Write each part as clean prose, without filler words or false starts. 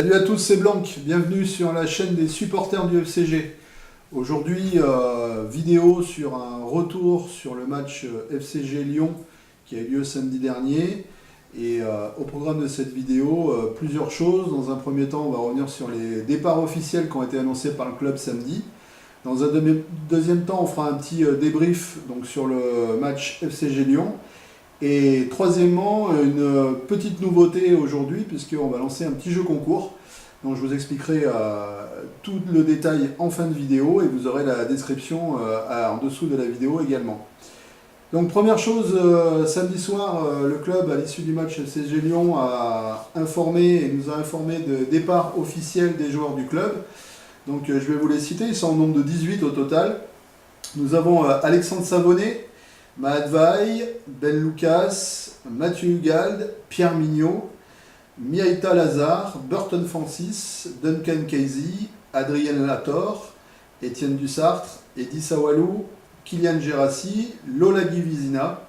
Salut à tous, c'est Blanc, bienvenue sur la chaîne des supporters du FCG. Aujourd'hui, vidéo sur un retour sur le match FCG Lyon qui a eu lieu samedi dernier. Et au programme de cette vidéo, plusieurs choses. Dans un premier temps, on va revenir sur les départs officiels qui ont été annoncés par le club samedi. Dans un deuxième temps, on fera un petit débrief donc, sur le match FCG Lyon. Et troisièmement, une petite nouveauté aujourd'hui, puisqu'on va lancer un petit jeu concours. Donc je vous expliquerai tout le détail en fin de vidéo et vous aurez la description en dessous de la vidéo également. Donc première chose, samedi soir, le club à l'issue du match FCG Lyon a informé et nous a informé de départ officiel des joueurs du club. Donc je vais vous les citer, ils sont au nombre de 18 au total. Nous avons Alexandre Savonnet, Mahat Vaï, Ben Lucas, Mathieu Hugald, Pierre Mignot, Miaita Lazare, Burton Francis, Duncan Casey, Adrien Lator, Étienne Dussartre, Eddy Sawalou, Kylian Gérassi, Lola Vizina,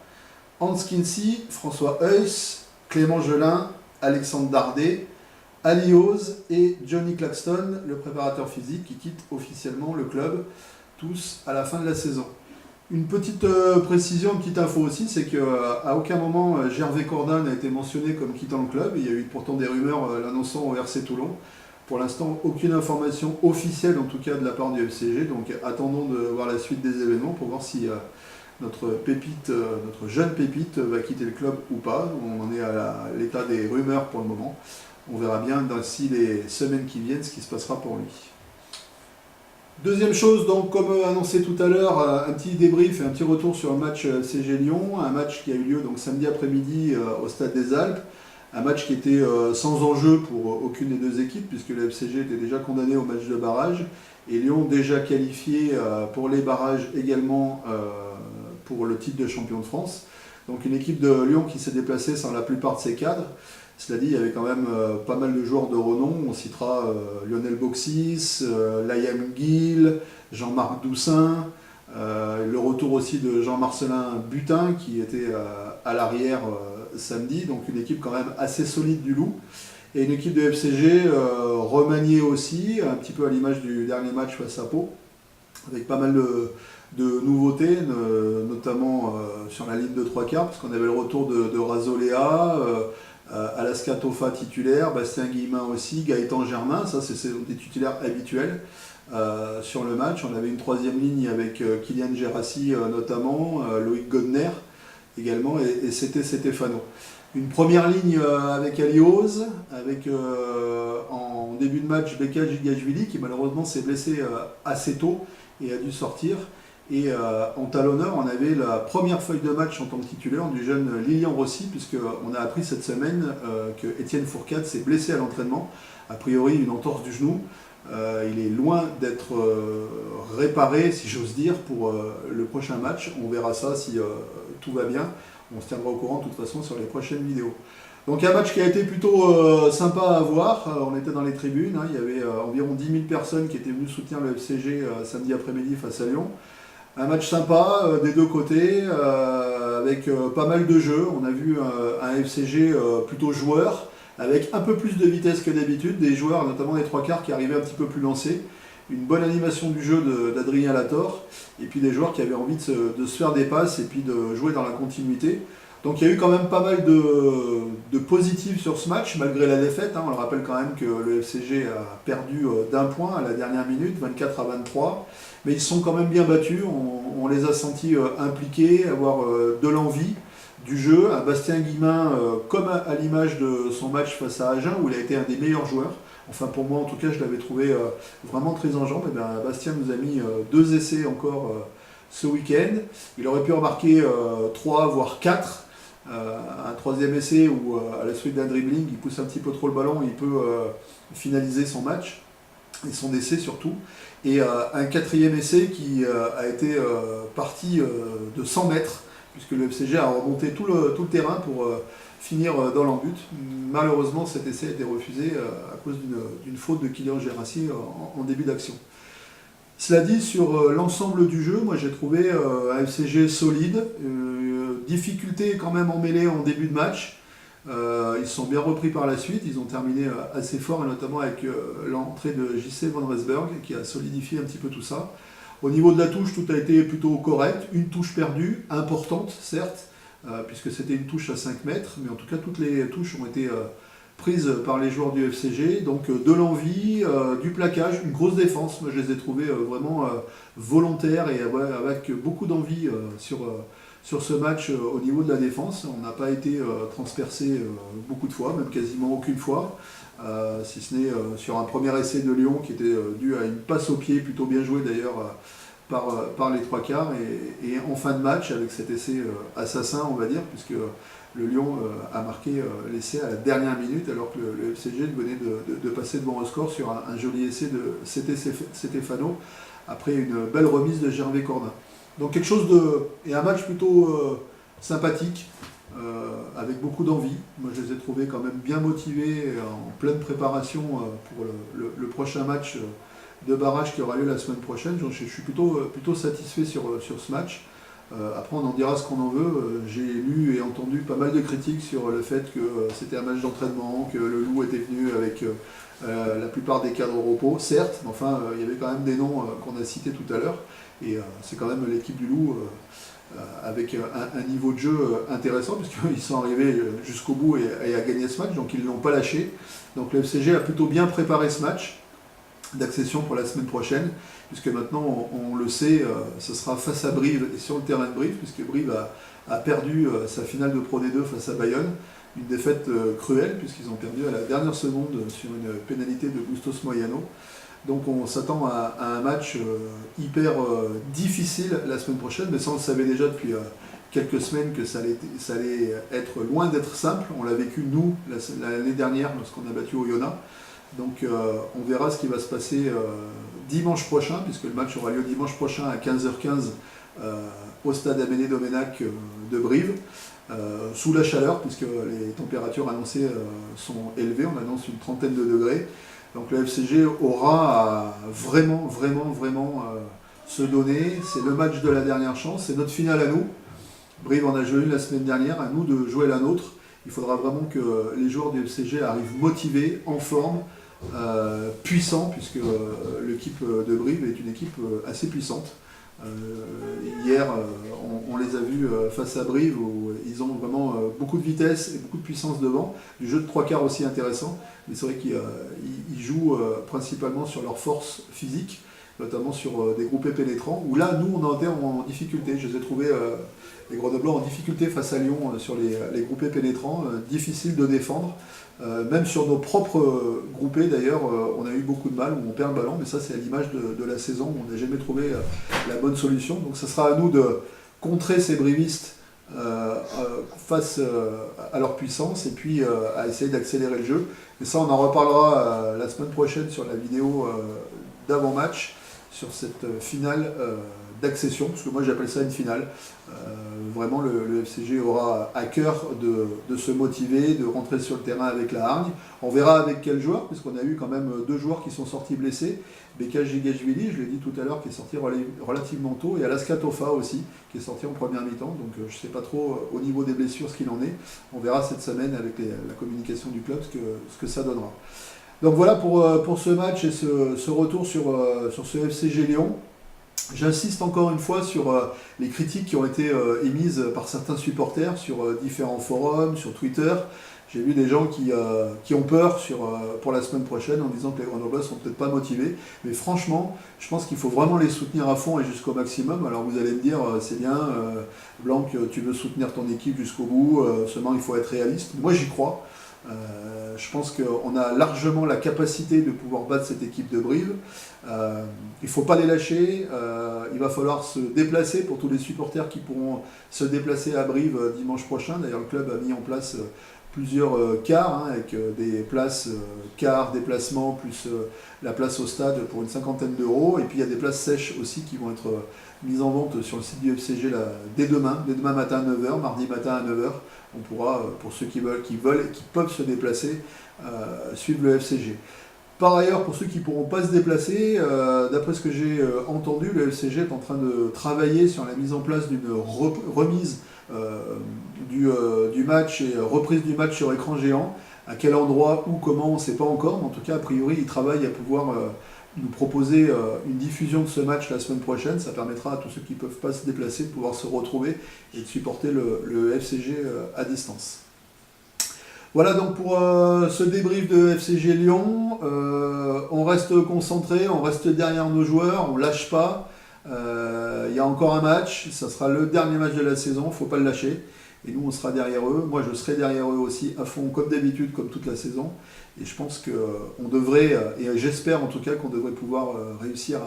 Hans Kinsey, François Heuss, Clément Gelin, Alexandre Dardet, Ali Oz et Johnny Claxton, le préparateur physique qui quitte officiellement le club, tous à la fin de la saison. Une petite précision, une petite info aussi, c'est qu'à aucun moment Gervais Cordin n'a été mentionné comme quittant le club. Il y a eu pourtant des rumeurs l'annonçant au RC Toulon. Pour l'instant, aucune information officielle en tout cas de la part du FCG. Donc attendons de voir la suite des événements pour voir si notre jeune pépite va quitter le club ou pas. On en est à l'état des rumeurs pour le moment. On verra bien d'ici les semaines qui viennent ce qui se passera pour lui. Deuxième chose, donc comme annoncé tout à l'heure, un petit débrief et un petit retour sur le match FCG Lyon, un match qui a eu lieu donc samedi après-midi au Stade des Alpes, un match qui était sans enjeu pour aucune des deux équipes puisque le FCG était déjà condamné au match de barrage et Lyon déjà qualifié pour les barrages également pour le titre de champion de France. Donc une équipe de Lyon qui s'est déplacée sans la plupart de ses cadres. Cela dit, il y avait quand même pas mal de joueurs de renom. On citera Lionel Boxis, Liam Gill, Jean-Marc Doussin, le retour aussi de Jean-Marcelin Butin qui était à l'arrière samedi. Donc une équipe quand même assez solide du Loup. Et une équipe de FCG remaniée aussi, un petit peu à l'image du dernier match face à Pau, avec pas mal de nouveautés, notamment sur la ligne de trois quarts, parce qu'on avait le retour de Razolea, Alaska Tofa titulaire, Bastien Guillemin aussi, Gaëtan Germain, ça c'est des titulaires habituels sur le match. On avait une troisième ligne avec Kylian Gérassi notamment, Loïc Godner également et c'était Stefano. Une première ligne avec Ali Oz, avec en début de match Beka Gigashvili qui malheureusement s'est blessé assez tôt et a dû sortir. Et en talonneur, on avait la première feuille de match en tant que titulaire du jeune Lilian Rossi, puisqu'on a appris cette semaine que Étienne Fourcade s'est blessé à l'entraînement, a priori une entorse du genou. Il est loin d'être réparé, si j'ose dire, pour le prochain match. On verra ça si tout va bien. On se tiendra au courant de toute façon sur les prochaines vidéos. Donc un match qui a été plutôt sympa à voir. On était dans les tribunes, hein. Il y avait environ 10 000 personnes qui étaient venues soutenir le FCG samedi après-midi face à Lyon. Un match sympa des deux côtés, avec pas mal de jeux. On a vu un FCG plutôt joueur, avec un peu plus de vitesse que d'habitude, des joueurs, notamment les trois quarts, qui arrivaient un petit peu plus lancés. Une bonne animation du jeu d'Adrien Lator, et puis des joueurs qui avaient envie de se faire des passes et puis de jouer dans la continuité. Donc il y a eu quand même pas mal de positifs sur ce match, malgré la défaite. Hein. On le rappelle quand même que le FCG a perdu d'un point à la dernière minute, 24-23. Mais ils sont quand même bien battus, on les a sentis impliqués, avoir de l'envie du jeu. Un Bastien Guillemin, comme à l'image de son match face à Agen, où il a été un des meilleurs joueurs. Enfin pour moi en tout cas, je l'avais trouvé vraiment très en jambes. Et bien, Bastien nous a mis 2 essais encore ce week-end. Il aurait pu en marquer 3 voire 4. Un troisième essai où à la suite d'un dribbling, il pousse un petit peu trop le ballon, il peut finaliser son match. Et son essai surtout, et un quatrième essai qui a été parti de 100 mètres, puisque le FCG a remonté tout le terrain pour finir dans l'en-but. Malheureusement, cet essai a été refusé à cause d'une faute de Kylian Gérassi en début d'action. Cela dit, sur l'ensemble du jeu, moi j'ai trouvé un FCG solide, difficulté quand même en mêlée en début de match, Ils se sont bien repris par la suite, ils ont terminé assez fort, et notamment avec l'entrée de JC Van Rensburg qui a solidifié un petit peu tout ça. Au niveau de la touche, tout a été plutôt correct. Une touche perdue, importante certes, puisque c'était une touche à 5 mètres, mais en tout cas toutes les touches ont été prises par les joueurs du FCG. Donc de l'envie, du plaquage, une grosse défense. Moi je les ai trouvés vraiment volontaires et avec beaucoup d'envie sur ce match au niveau de la défense. On n'a pas été transpercé beaucoup de fois, même quasiment aucune fois. Si ce n'est sur un premier essai de Lyon qui était dû à une passe au pied, plutôt bien jouée d'ailleurs par les trois quarts, et en fin de match avec cet essai assassin on va dire, puisque le Lyon a marqué l'essai à la dernière minute alors que le FCG venait de passer devant au score sur un joli essai de Stefano après une belle remise de Gervais Cordin. Donc quelque chose et un match plutôt sympathique, avec beaucoup d'envie. Moi je les ai trouvés quand même bien motivés, en pleine préparation pour le prochain match de barrage qui aura lieu la semaine prochaine. Je suis plutôt satisfait sur ce match. Après on en dira ce qu'on en veut. J'ai lu et entendu pas mal de critiques sur le fait que c'était un match d'entraînement, que le Loup était venu avec la plupart des cadres au repos, certes, mais enfin il y avait quand même des noms qu'on a cités tout à l'heure, et c'est quand même l'équipe du Loup avec un niveau de jeu intéressant, puisqu'ils sont arrivés jusqu'au bout et à gagner ce match, donc ils ne l'ont pas lâché. Donc le FCG a plutôt bien préparé ce match d'accession pour la semaine prochaine, puisque maintenant on le sait, ce sera face à Brive et sur le terrain de Brive, puisque Brive a perdu sa finale de Pro D2 face à Bayonne, une défaite cruelle, puisqu'ils ont perdu à la dernière seconde sur une pénalité de Bustos Moyano. Donc on s'attend à un match hyper difficile la semaine prochaine, mais ça on le savait déjà depuis quelques semaines que ça allait être loin d'être simple. On l'a vécu nous l'année dernière lorsqu'on a battu Oyonnax. Donc on verra ce qui va se passer dimanche prochain, puisque le match aura lieu dimanche prochain à 15h15 au stade Aménée Domenech de Brive, sous la chaleur, puisque les températures annoncées sont élevées, on annonce une trentaine de degrés. Donc le FCG aura à vraiment se donner. C'est le match de la dernière chance, c'est notre finale à nous. Brive en a joué une la semaine dernière, à nous de jouer la nôtre. Il faudra vraiment que les joueurs du FCG arrivent motivés, en forme, puissants, puisque l'équipe de Brive est une équipe assez puissante. Hier, on les a vus face à Brive, où ils ont vraiment beaucoup de vitesse et beaucoup de puissance devant, du jeu de trois quarts aussi intéressant, mais c'est vrai qu'ils jouent principalement sur leur force physique, notamment sur des groupés pénétrants, où là, nous, on est en difficulté. Je les ai trouvés, les Grenoblois, en difficulté face à Lyon sur les groupés pénétrants, difficile de défendre. Même sur nos propres groupés d'ailleurs, on a eu beaucoup de mal, où on perd le ballon, mais ça c'est à l'image de la saison, où on n'a jamais trouvé la bonne solution. Donc ce sera à nous de contrer ces brivistes face à leur puissance, et puis à essayer d'accélérer le jeu. Et ça on en reparlera la semaine prochaine sur la vidéo d'avant-match, sur cette finale d'accession, parce que moi j'appelle ça une finale. Vraiment le FCG aura à cœur de se motiver, de rentrer sur le terrain avec la hargne. On verra avec quels joueurs, puisqu'on a eu quand même deux joueurs qui sont sortis blessés. Beka Gigashvili, je l'ai dit tout à l'heure, qui est sorti relativement tôt, et Alaska Tofa aussi, qui est sorti en première mi-temps. Donc je ne sais pas trop au niveau des blessures ce qu'il en est. On verra cette semaine avec la communication du club ce que ça donnera. Donc voilà pour ce match et ce retour sur ce FCG Lyon. J'insiste encore une fois sur les critiques qui ont été émises par certains supporters sur différents forums, sur Twitter. J'ai vu des gens qui ont peur pour la semaine prochaine en disant que les Grenoblois sont peut-être pas motivés. Mais franchement, je pense qu'il faut vraiment les soutenir à fond et jusqu'au maximum. Alors vous allez me dire, c'est bien, Blanc, tu veux soutenir ton équipe jusqu'au bout, seulement il faut être réaliste. Moi j'y crois. Je pense qu'on a largement la capacité de pouvoir battre cette équipe de Brive. Il ne faut pas les lâcher. Il va falloir se déplacer pour tous les supporters qui pourront se déplacer à Brive dimanche prochain. D'ailleurs, le club a mis en place plusieurs cars, avec des places cars, déplacements, plus la place au stade pour une cinquantaine d'euros. Et puis il y a des places sèches aussi qui vont être mises en vente sur le site du FCG là, dès demain matin à 9h, mardi matin à 9h. On pourra, pour ceux qui veulent et qui peuvent se déplacer, suivre le FCG. Par ailleurs, pour ceux qui ne pourront pas se déplacer, d'après ce que j'ai entendu, le FCG est en train de travailler sur la mise en place d'une remise du match et reprise du match sur écran géant. À quel endroit, où, comment, on ne sait pas encore, mais en tout cas, a priori, ils travaillent à pouvoir nous proposer une diffusion de ce match la semaine prochaine. Ça permettra à tous ceux qui ne peuvent pas se déplacer de pouvoir se retrouver et de supporter le FCG à distance. Voilà donc pour ce débrief de FCG Lyon. On reste concentré, on reste derrière nos joueurs, on ne lâche pas. Il y a encore un match, ça sera le dernier match de la saison, il ne faut pas le lâcher. Et nous, on sera derrière eux. Moi, je serai derrière eux aussi, à fond, comme d'habitude, comme toute la saison. Et je pense qu'on devrait, et j'espère en tout cas qu'on devrait pouvoir réussir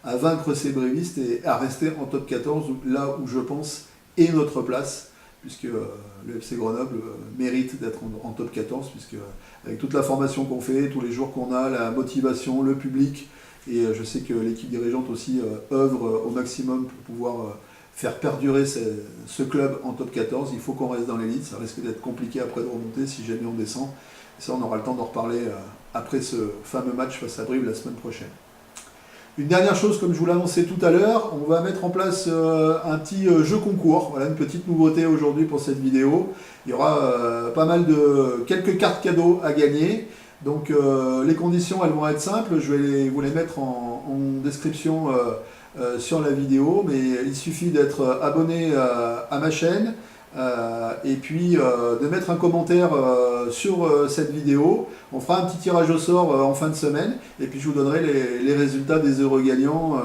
à vaincre ces brévistes et à rester en top 14, là où je pense est notre place, puisque le FC Grenoble mérite d'être en top 14, puisque avec toute la formation qu'on fait, tous les jours qu'on a, la motivation, le public, et je sais que l'équipe dirigeante aussi œuvre au maximum pour pouvoir faire perdurer ce club en top 14. Il faut qu'on reste dans l'élite, ça risque d'être compliqué après de remonter si jamais on descend. Et ça, on aura le temps d'en reparler après ce fameux match face à Brive la semaine prochaine. Une dernière chose, comme je vous l'ai annoncé tout à l'heure, on va mettre en place un petit jeu concours. Voilà une petite nouveauté aujourd'hui pour cette vidéo. Il y aura quelques cartes cadeaux à gagner. Donc les conditions, elles vont être simples. Je vais vous les mettre en description sur la vidéo, mais il suffit d'être abonné à ma chaîne et puis de mettre un commentaire sur cette vidéo. On fera un petit tirage au sort en fin de semaine et puis je vous donnerai les résultats des heureux gagnants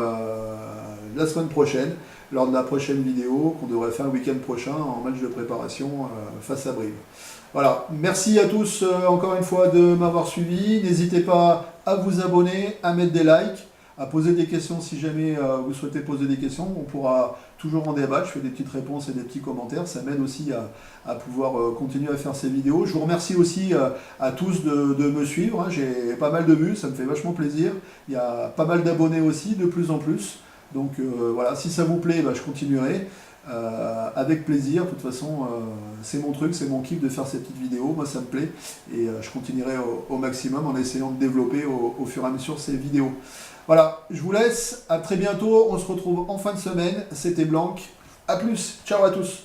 la semaine prochaine, lors de la prochaine vidéo qu'on devrait faire le week-end prochain en match de préparation face à Brive. Voilà, merci à tous encore une fois de m'avoir suivi. N'hésitez pas à vous abonner, à mettre des likes, à poser des questions si jamais vous souhaitez poser des questions. On pourra toujours en débattre, je fais des petites réponses et des petits commentaires. Ça m'aide aussi à pouvoir continuer à faire ces vidéos. Je vous remercie aussi à tous de me suivre. Hein. J'ai pas mal de vues, ça me fait vachement plaisir. Il y a pas mal d'abonnés aussi, de plus en plus. Donc voilà, si ça vous plaît, je continuerai. Avec plaisir, de toute façon c'est mon truc, c'est mon kiff de faire ces petites vidéos, moi ça me plaît et je continuerai au maximum en essayant de développer au fur et à mesure ces vidéos. Voilà, je vous laisse, à très bientôt, on se retrouve en fin de semaine, c'était Blanc, à plus, ciao à tous.